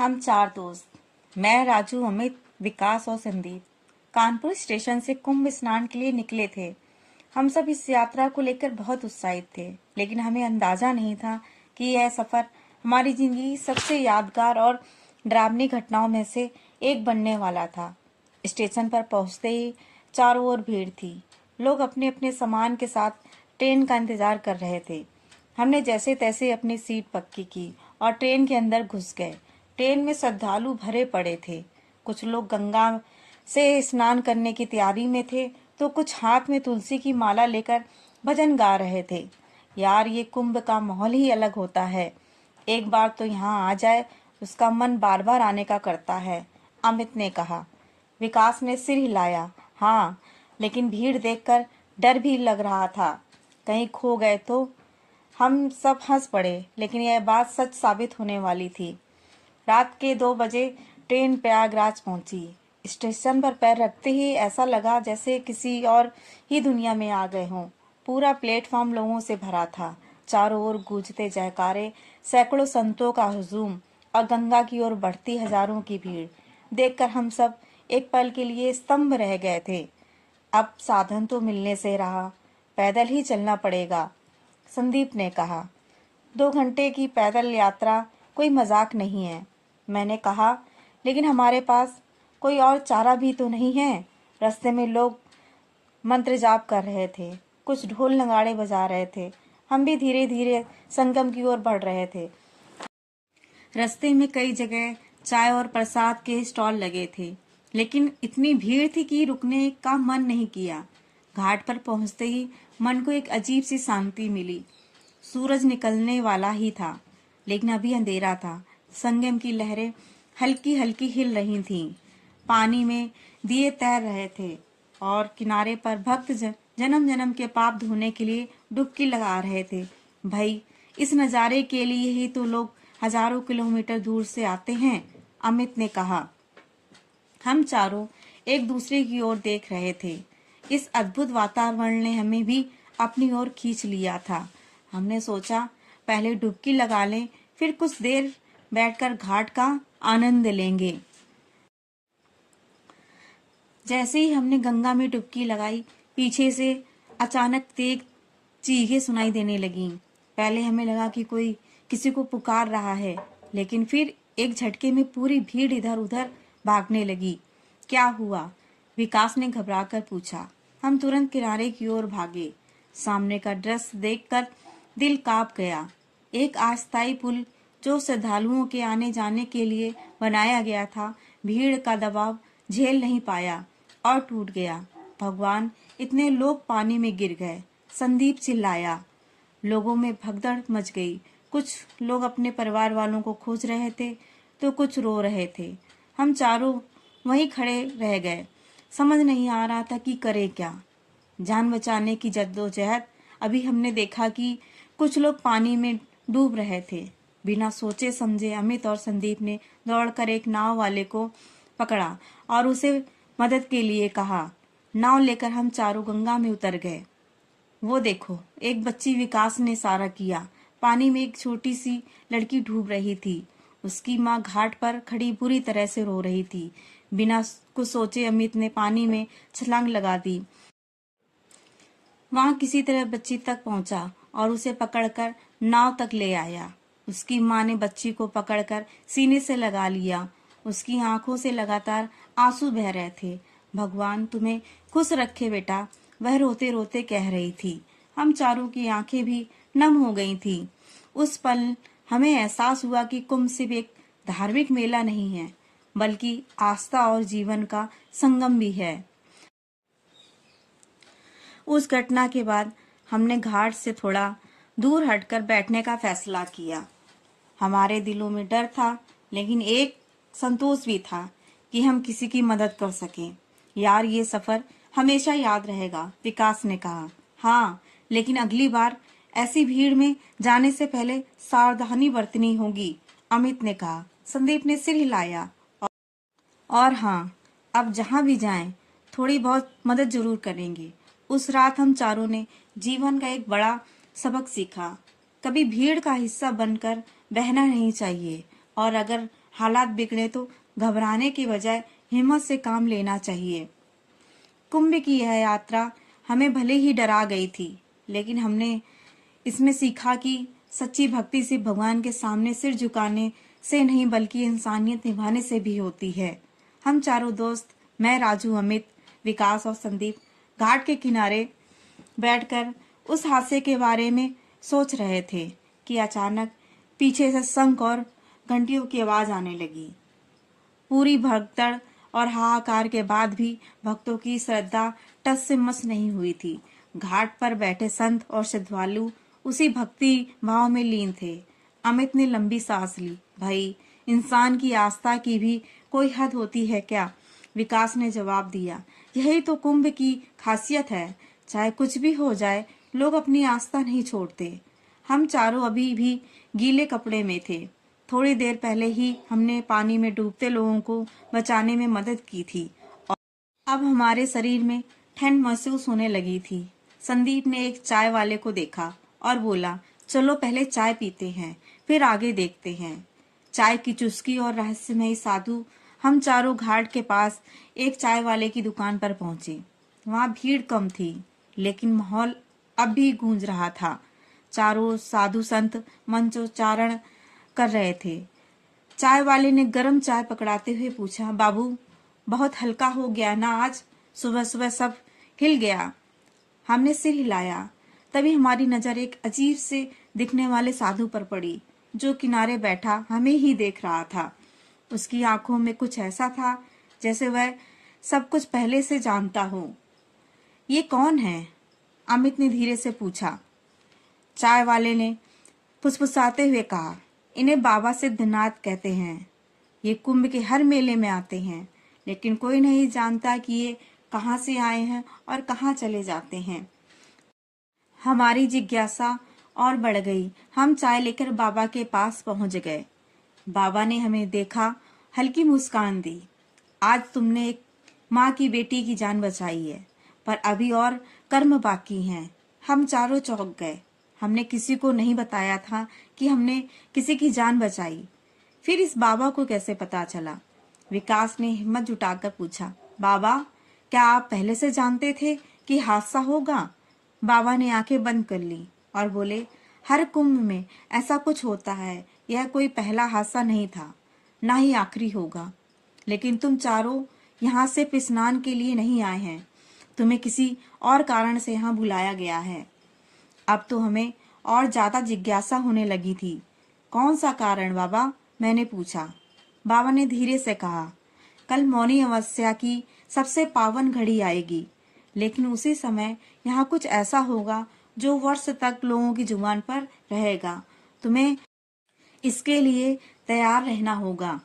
हम चार दोस्त, मैं, राजू, अमित, विकास और संदीप, कानपुर स्टेशन से कुंभ स्नान के लिए निकले थे। हम सब इस यात्रा को लेकर बहुत उत्साहित थे, लेकिन हमें अंदाजा नहीं था कि यह सफर हमारी जिंदगी की सबसे यादगार और डरावनी घटनाओं में से एक बनने वाला था। स्टेशन पर पहुंचते ही चारों ओर भीड़ थी। लोग अपने अपने सामान के साथ ट्रेन का इंतजार कर रहे थे। हमने जैसे तैसे अपनी सीट पक्की की और ट्रेन के अंदर घुस गए। ट्रेन में श्रद्धालु भरे पड़े थे। कुछ लोग गंगा से स्नान करने की तैयारी में थे, तो कुछ हाथ में तुलसी की माला लेकर भजन गा रहे थे। यार, ये कुंभ का माहौल ही अलग होता है। एक बार तो यहाँ आ जाए, उसका मन बार बार आने का करता है, अमित ने कहा। विकास ने सिर हिलाया। हाँ, लेकिन भीड़ देखकर डर भी लग रहा था, कहीं खो गए तो। हम सब हंस पड़े, लेकिन यह बात सच साबित होने वाली थी। रात के 2 बजे ट्रेन प्रयागराज पहुंची। स्टेशन पर पैर रखते ही ऐसा लगा जैसे किसी और ही दुनिया में आ गए हों। पूरा प्लेटफॉर्म लोगों से भरा था। चारों ओर गूंजते जयकारे, सैकड़ों संतों का हुजूम और गंगा की ओर बढ़ती हजारों की भीड़ देखकर हम सब एक पल के लिए स्तंभ रह गए थे। अब साधन तो मिलने से रहा, पैदल ही चलना पड़ेगा, संदीप ने कहा। 2 घंटे की पैदल यात्रा कोई मजाक नहीं है, मैंने कहा। लेकिन हमारे पास कोई और चारा भी तो नहीं है। रास्ते में लोग मंत्र जाप कर रहे थे, कुछ ढोल नगाड़े बजा रहे थे। हम भी धीरे धीरे संगम की ओर बढ़ रहे थे। रास्ते में कई जगह चाय और प्रसाद के स्टॉल लगे थे, लेकिन इतनी भीड़ थी कि रुकने का मन नहीं किया। घाट पर पहुंचते ही मन को एक अजीब सी शांति मिली। सूरज निकलने वाला ही था, लेकिन अभी अंधेरा था। संगम की लहरें हल्की हल्की हिल रही थीं। पानी में दिए तैर रहे थे और किनारे पर भक्त जन्म जन्म के पाप धोने के लिए डुबकी लगा रहे थे। भाई, इस नज़ारे के लिए ही तो लोग हजारों किलोमीटर दूर से आते हैं, अमित ने कहा। हम चारों एक दूसरे की ओर देख रहे थे। इस अद्भुत वातावरण ने हमें भी अपनी ओर खींच लिया था। हमने सोचा पहले डुबकी लगा लें, फिर कुछ देर बैठकर घाट का आनंद लेंगे। जैसे ही हमने गंगा में डुबकी लगाई, पीछे से अचानक तेज चीखें सुनाई देने लगीं। पहले हमें लगा कि कोई किसी को पुकार रहा है, लेकिन फिर एक झटके में पूरी भीड़ इधर उधर भागने लगी। क्या हुआ? विकास ने घबराकर पूछा। हम तुरंत किनारे की ओर भागे। सामने का दृश्य देखकर दिल कांप गया। एक अस्थायी पुल जो श्रद्धालुओं के आने जाने के लिए बनाया गया था, भीड़ का दबाव झेल नहीं पाया और टूट गया। भगवान, इतने लोग पानी में गिर गए, संदीप चिल्लाया। लोगों में भगदड़ मच गई। कुछ लोग अपने परिवार वालों को खोज रहे थे, तो कुछ रो रहे थे। हम चारों वहीं खड़े रह गए। समझ नहीं आ रहा था कि करें क्या। जान बचाने की जद्दोजहद। अभी हमने देखा कि कुछ लोग पानी में डूब रहे थे। बिना सोचे समझे अमित और संदीप ने दौड़कर एक नाव वाले को पकड़ा और उसे मदद के लिए कहा। नाव लेकर हम चारों गंगा में उतर गए। वो देखो, एक बच्ची, विकास ने इशारा किया। पानी में एक छोटी सी लड़की डूब रही थी। उसकी माँ घाट पर खड़ी बुरी तरह से रो रही थी। बिना कुछ सोचे अमित ने पानी में छलांग लगा दी। वहां किसी तरह बच्ची तक पहुंचा और उसे पकड़कर नाव तक ले आया। उसकी माँ ने बच्ची को पकड़कर सीने से लगा लिया। उसकी आंखों से लगातार आंसू बह रहे थे। भगवान तुम्हें खुश रखे बेटा, वह रोते रोते कह रही थी। हम चारों की आंखें भी नम हो गई थी। उस पल हमें एहसास हुआ कि कुंभ सिर्फ एक धार्मिक मेला नहीं है, बल्कि आस्था और जीवन का संगम भी है। उस घटना के बाद हमने घाट से थोड़ा दूर हटकर बैठने का फैसला किया। हमारे दिलों में डर था, लेकिन एक संतोष भी था कि हम किसी की मदद कर सकें। यार, ये सफर हमेशा याद रहेगा, विकास ने कहा। हाँ, लेकिन अगली बार ऐसी भीड़ में जाने से पहले सावधानी बरतनी होगी, अमित ने कहा। संदीप ने सिर हिलाया। और हाँ, अब जहाँ भी जाएं, थोड़ी बहुत मदद जरूर करेंगे। उस रात हम चारों ने जीवन का एक बड़ा सबक सीखा। कभी भीड़ का हिस्सा बनकर बहना नहीं चाहिए, और अगर हालात बिगड़े तो घबराने की बजाय हिम्मत से काम लेना चाहिए। कुंभ की यह यात्रा हमें भले ही डरा गई थी, लेकिन हमने इसमें सीखा कि सच्ची भक्ति सिर्फ भगवान के सामने सिर झुकाने से नहीं बल्कि इंसानियत निभाने से भी होती है। हम चारों दोस्त, मैं, राजू, अमित, विकास और संदीप घाट के किनारे बैठकर उस हादसे के बारे में सोच रहे थे कि अचानक पीछे से शंख और घंटियों की आवाज आने लगी। पूरी भगदड़ और हाहाकार के बाद भी भक्तों की श्रद्धा टस से मस नहीं हुई थी। घाट पर बैठे संत और श्रद्धालु उसी भक्ति भाव में लीन थे। अमित ने लंबी सांस ली। भाई, इंसान की आस्था की भी कोई हद होती है क्या? विकास ने जवाब दिया। यही तो कुंभ की खासियत है। चाहे कुछ भी हो जाए, लोग अपनी आस्था नहीं छोड़ते। हम चारों अभी भी गीले कपड़े में थे। थोड़ी देर पहले ही हमने पानी में डूबते लोगों को बचाने में मदद की थी और अब हमारे शरीर में ठंड महसूस होने लगी थी। संदीप ने एक चाय वाले को देखा और बोला, चलो पहले चाय पीते हैं, फिर आगे देखते हैं। चाय की चुस्की और रहस्यमयी साधु हम चारों घाट के पास एक चाय वाले की दुकान पर पहुंचे। वहां भीड़ कम थी, लेकिन माहौल अब भी गूंज रहा था। चारों साधु संत मंत्रोच्चारण कर रहे थे। चाय वाले ने गरम चाय पकड़ाते हुए पूछा, बाबू, बहुत हल्का हो गया ना आज? सुबह सुबह सब हिल गया। हमने सिर हिलाया। तभी हमारी नजर एक अजीब से दिखने वाले साधु पर पड़ी, जो किनारे बैठा हमें ही देख रहा था। उसकी आंखों में कुछ ऐसा था जैसे वह सब कुछ पहले से जानता हो। ये कौन है? अमित ने धीरे से पूछा। चाय वाले ने फुसफुसाते हुए कहा, इन्हें बाबा सिद्धनाथ कहते हैं। ये कुंभ के हर मेले में आते हैं, लेकिन कोई नहीं जानता कि ये कहाँ से आए हैं और कहाँ चले जाते हैं। हमारी जिज्ञासा और बढ़ गई। हम चाय लेकर बाबा के पास पहुंच गए। बाबा ने हमें देखा, हल्की मुस्कान दी। आज तुमने एक माँ की बेटी की जान बचाई है, पर अभी और कर्म बाकी हैं। हम चारों चौंक गए। हमने किसी को नहीं बताया था कि हमने किसी की जान बचाई। फिर इस बाबा को कैसे पता चला? विकास ने हिम्मत जुटाकर पूछा, बाबा, क्या आप पहले से जानते थे कि हादसा होगा? बाबा ने आंखें बंद कर ली और बोले, हर कुंभ में ऐसा कुछ होता है। यह कोई पहला हादसा नहीं था, ना ही आखिरी होगा। लेकिन तुम चारों यहाँ सिर्फ स्नान के लिए नहीं आए हैं। तुम्हें किसी और कारण से यहाँ बुलाया गया है। अब तो हमें और ज्यादा जिज्ञासा होने लगी थी। कौन सा कारण बाबा? मैंने पूछा। बाबा ने धीरे से कहा, कल मौनी अमावस्या की सबसे पावन घड़ी आएगी, लेकिन उसी समय यहाँ कुछ ऐसा होगा जो वर्ष तक लोगों की जुबान पर रहेगा। तुम्हें इसके लिए तैयार रहना होगा।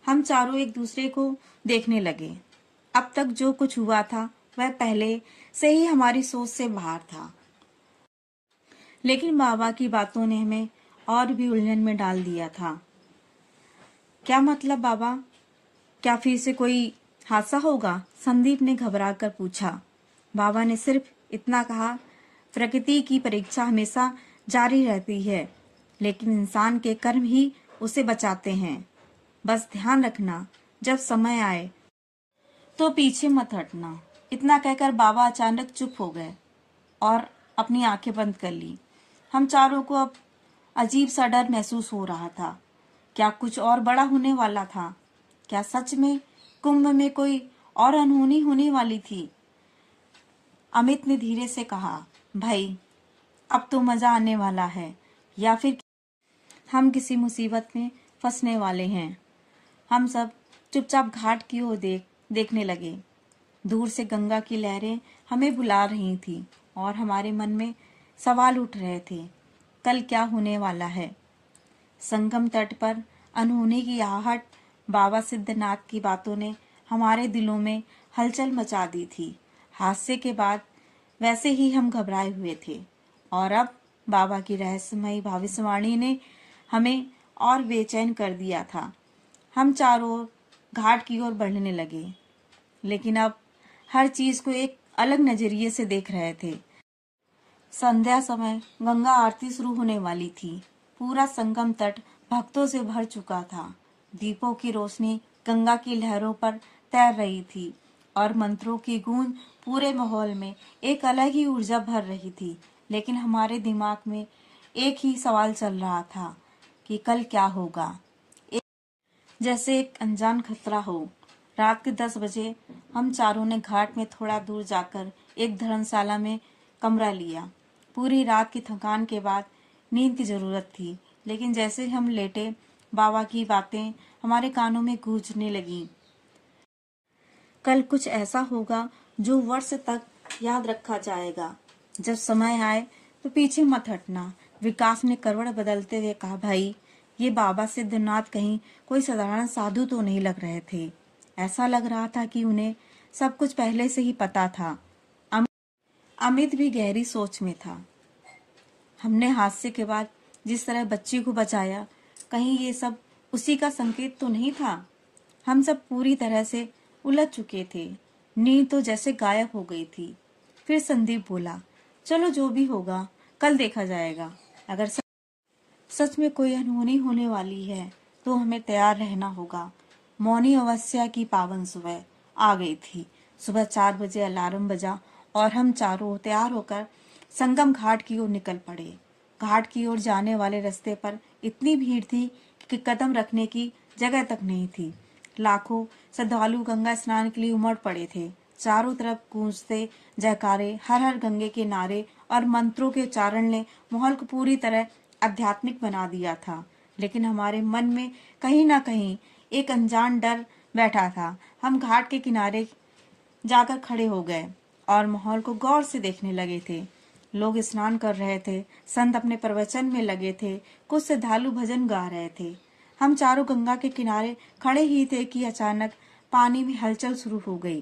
हम चारों एक दूसरे को देखने लगे। अब तक जो कुछ हुआ था वह पहले से ही हमारी सोच से बाहर था, लेकिन बाबा की बातों ने हमें और भी उलझन में डाल दिया था। क्या मतलब बाबा? क्या फिर से कोई हादसा होगा? संदीप ने घबरा कर पूछा। बाबा ने सिर्फ इतना कहा, प्रकृति की परीक्षा हमेशा जारी रहती है, लेकिन इंसान के कर्म ही उसे बचाते हैं। बस ध्यान रखना, जब समय आए तो पीछे मत हटना। इतना कहकर बाबा अचानक चुप हो गए और अपनी आंखें बंद कर ली। हम चारों को अब अजीब सा डर महसूस हो रहा था। क्या कुछ और बड़ा होने वाला था? क्या सच में कुंभ में कोई और अनहोनी होने वाली थी? अमित ने धीरे से कहा, भाई, अब तो मजा आने वाला है, या फिर हम किसी मुसीबत में फंसने वाले हैं। हम सब चुपचाप घाट की ओर देखने लगे। दूर से गंगा की लहरें हमें बुला रही थी और हमारे मन में सवाल उठ रहे थे, कल क्या होने वाला है? संगम तट पर अनहोनी की आहट, बाबा सिद्धनाथ की बातों ने हमारे दिलों में हलचल मचा दी थी। हादसे के बाद वैसे ही हम घबराए हुए थे, और अब बाबा की रहस्यमयी भविष्यवाणी ने हमें और बेचैन कर दिया था। हम चारों घाट की ओर बढ़ने लगे, लेकिन अब हर चीज को एक अलग नजरिए से देख रहे थे। संध्या समय गंगा आरती शुरू होने वाली थी। पूरा संगम तट भक्तों से भर चुका था। दीपों की रोशनी गंगा की लहरों पर तैर रही थी और मंत्रों की गूंज पूरे माहौल में एक अलग ही ऊर्जा भर रही थी। लेकिन हमारे दिमाग में एक ही सवाल चल रहा था कि कल क्या होगा। जैसे एक अनजान खतरा हो। रात के 10 बजे हम चारों ने घाट में थोड़ा दूर जाकर एक धर्मशाला में कमरा लिया। पूरी रात की थकान के बाद नींद की जरूरत थी, लेकिन जैसे हम लेटे बाबा की बातें हमारे कानों में गूंजने लगीं। कल कुछ ऐसा होगा जो वर्ष तक याद रखा जाएगा। जब समय आए तो पीछे मत हटना। विकास ने करवट बदलते हुए कहा, भाई ये बाबा सिद्धनाथ कहीं कोई साधारण साधु तो नहीं लग रहे थे। ऐसा लग रहा था कि उन्हें सब कुछ पहले से ही पता था। अमित भी गहरी सोच में था। हमने हादसे के बाद जिस तरह बच्ची को बचाया, कहीं ये सब उसी का संकेत तो नहीं था। हम सब पूरी तरह से उलझ चुके थे। नींद तो जैसे गायब हो गई थी। फिर संदीप बोला, चलो जो भी होगा कल देखा जाएगा। अगर सच में कोई अनहोनी होने वाली है तो हमें तैयार रहना होगा। मौनी अमावस्या की पावन सुबह आ गई थी। सुबह 4 बजे अलार्म बजा और हम चारों तैयार होकर संगम घाट की ओर निकल पड़े। घाट की ओर जाने वाले रास्ते पर इतनी भीड़ थी कि कदम रखने की जगह तक नहीं थी। लाखों श्रद्धालु गंगा स्नान के लिए उमड़ पड़े थे। चारों तरफ गूंजते जयकारे, हर हर गंगे के नारे और मंत्रों के उच्चारण ने माहौल को पूरी तरह आध्यात्मिक बना दिया था। लेकिन हमारे मन में कहीं ना कहीं एक अनजान डर बैठा था। हम घाट के किनारे जाकर खड़े हो गए और माहौल को गौर से देखने लगे थे। लोग स्नान कर रहे थे, संत अपने प्रवचन में लगे थे, कुछ श्रद्धालु भजन गा रहे थे। हम चारों गंगा के किनारे खड़े ही थे कि अचानक पानी में हलचल शुरू हो गई।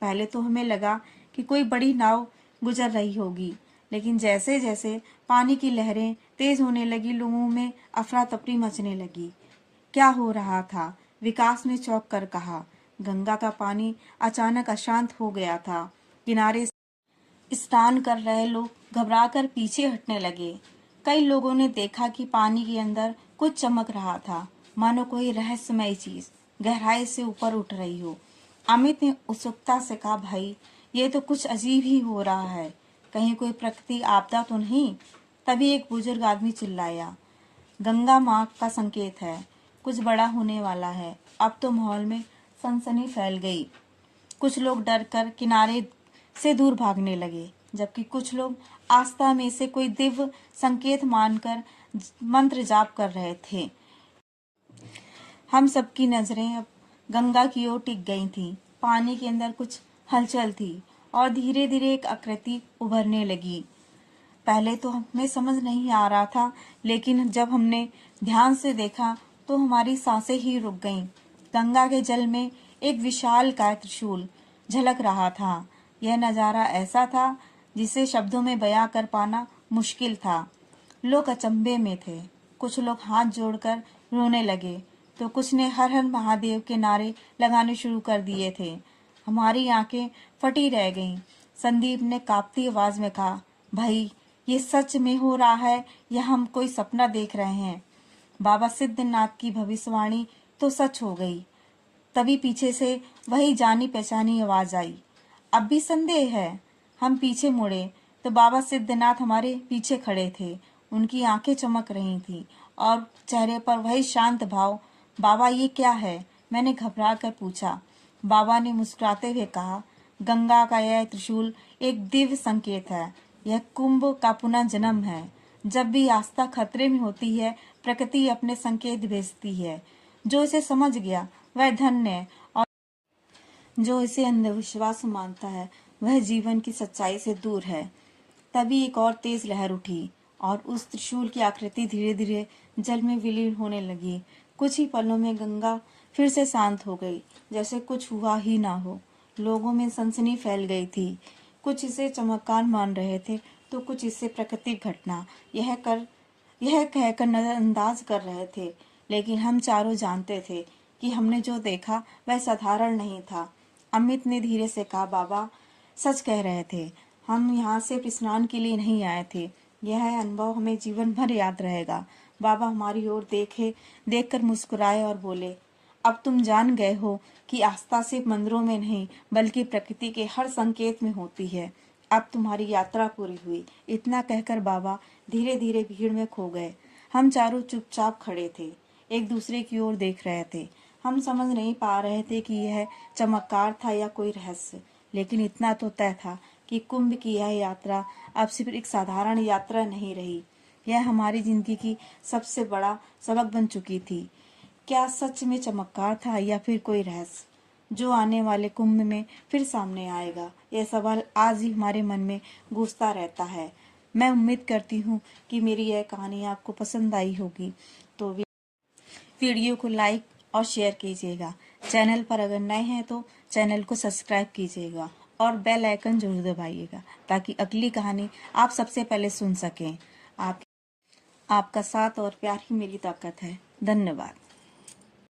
पहले तो हमें लगा कि कोई बड़ी नाव गुजर रही होगी, लेकिन जैसे जैसे पानी की लहरें तेज होने लगी, लोगों में अफरा तफरी मचने लगी। क्या हो रहा था? विकास ने चौंक कर कहा। गंगा का पानी अचानक अशांत हो गया था। किनारे स्नान कर रहे लोग घबराकर पीछे हटने लगे। कई लोगों ने देखा कि पानी के अंदर कुछ चमक रहा था, मानो कोई रहस्यमय चीज गहराई से ऊपर उठ रही हो। अमित ने उत्सुकता से कहा, भाई ये तो कुछ अजीब ही हो रहा है, कहीं कोई प्रकृति आपदा तो नहीं? तभी एक बुजुर्ग आदमी चिल्लाया, गंगा माँ का संकेत है, कुछ बड़ा होने वाला है। अब तो माहौल में सनसनी फैल गई। कुछ लोग डर कर किनारे से दूर भागने लगे, जबकि कुछ लोग आस्था में से कोई दिव्य संकेत मानकर मंत्र जाप कर रहे थे। हम सबकी नजरें अब गंगा की ओर टिक गई थीं। पानी के अंदर कुछ हलचल थी और धीरे धीरे एक आकृति उभरने लगी। पहले तो हमें समझ नहीं आ रहा था, लेकिन जब हमने ध्यान से देखा तो हमारी सांसें ही रुक गईं। गंगा के जल में एक विशाल काय त्रिशूल झलक रहा था। यह नजारा ऐसा था जिसे शब्दों में बयां कर पाना मुश्किल था। लोग अचंभे में थे। कुछ लोग हाथ जोड़कर रोने लगे तो कुछ ने हर हर महादेव के नारे लगाने शुरू कर दिए थे। हमारी आंखें फटी रह गईं। संदीप ने कांपती आवाज में कहा, भाई ये सच में हो रहा है या हम कोई सपना देख रहे हैं? बाबा सिद्धनाथ की भविष्यवाणी तो सच हो गई। तभी पीछे से वही जानी पहचानी आवाज आई, अब भी संदेह है? हम पीछे मुड़े तो बाबा सिद्धनाथ हमारे पीछे खड़े थे। उनकी आंखें चमक रही थीं और चेहरे पर वही शांत भाव। बाबा ये क्या है? मैंने घबरा कर पूछा। बाबा ने मुस्कुराते हुए कहा, गंगा का यह त्रिशूल एक दिव्य संकेत है। यह कुंभ का पुनर्जन्म है। जब भी आस्था खतरे में होती है, प्रकृति अपने संकेत भेजती है। जो इसे समझ गया वह धन्य है, और जो इसे अंधविश्वास मानता है वह जीवन की सच्चाई से दूर है। तभी एक और तेज लहर उठी और उस त्रिशूल की आकृति धीरे धीरे जल में विलीन होने लगी। कुछ ही पलों में गंगा फिर से शांत हो गई, जैसे कुछ हुआ ही ना हो। लोगों में सनसनी फैल गई थी। कुछ इसे चमत्कार मान रहे थे तो कुछ इसे प्राकृतिक घटना यह कहकर नजरअंदाज कर रहे थे। लेकिन हम चारों जानते थे कि हमने जो देखा वह साधारण नहीं था। अमित ने धीरे से कहा, बाबा सच कह रहे थे, हम यहाँ सिर्फ स्नान के लिए नहीं आए थे। यह अनुभव हमें जीवन भर याद रहेगा। बाबा हमारी ओर देखकर मुस्कुराए और बोले, अब तुम जान गए हो कि आस्था सिर्फ मंदिरों में नहीं बल्कि प्रकृति के हर संकेत में होती है। अब तुम्हारी यात्रा पूरी हुई। इतना कहकर बाबा धीरे धीरे भीड़ में खो गए। हम चारों चुपचाप खड़े थे, एक दूसरे की ओर देख रहे थे। हम समझ नहीं पा रहे थे कि यह चमत्कार था या कोई रहस्य, लेकिन इतना तो तय था कि कुंभ की यह यात्रा अब सिर्फ एक साधारण यात्रा नहीं रही, यह हमारी जिंदगी की सबसे बड़ा सबक बन चुकी थी। क्या सच में चमत्कार था या फिर कोई रहस्य जो आने वाले कुंभ में फिर सामने आएगा? यह सवाल आज ही हमारे मन में गूंजता रहता है। मैं उम्मीद करती हूँ कि मेरी यह कहानी आपको पसंद आई होगी, तो वीडियो को लाइक और शेयर कीजिएगा। चैनल पर अगर नए हैं तो चैनल को सब्सक्राइब कीजिएगा और बेल आइकन जरूर दबाइएगा ताकि अगली कहानी आप सबसे पहले सुन सकें। आपका साथ और प्यार ही मेरी ताकत है। धन्यवाद।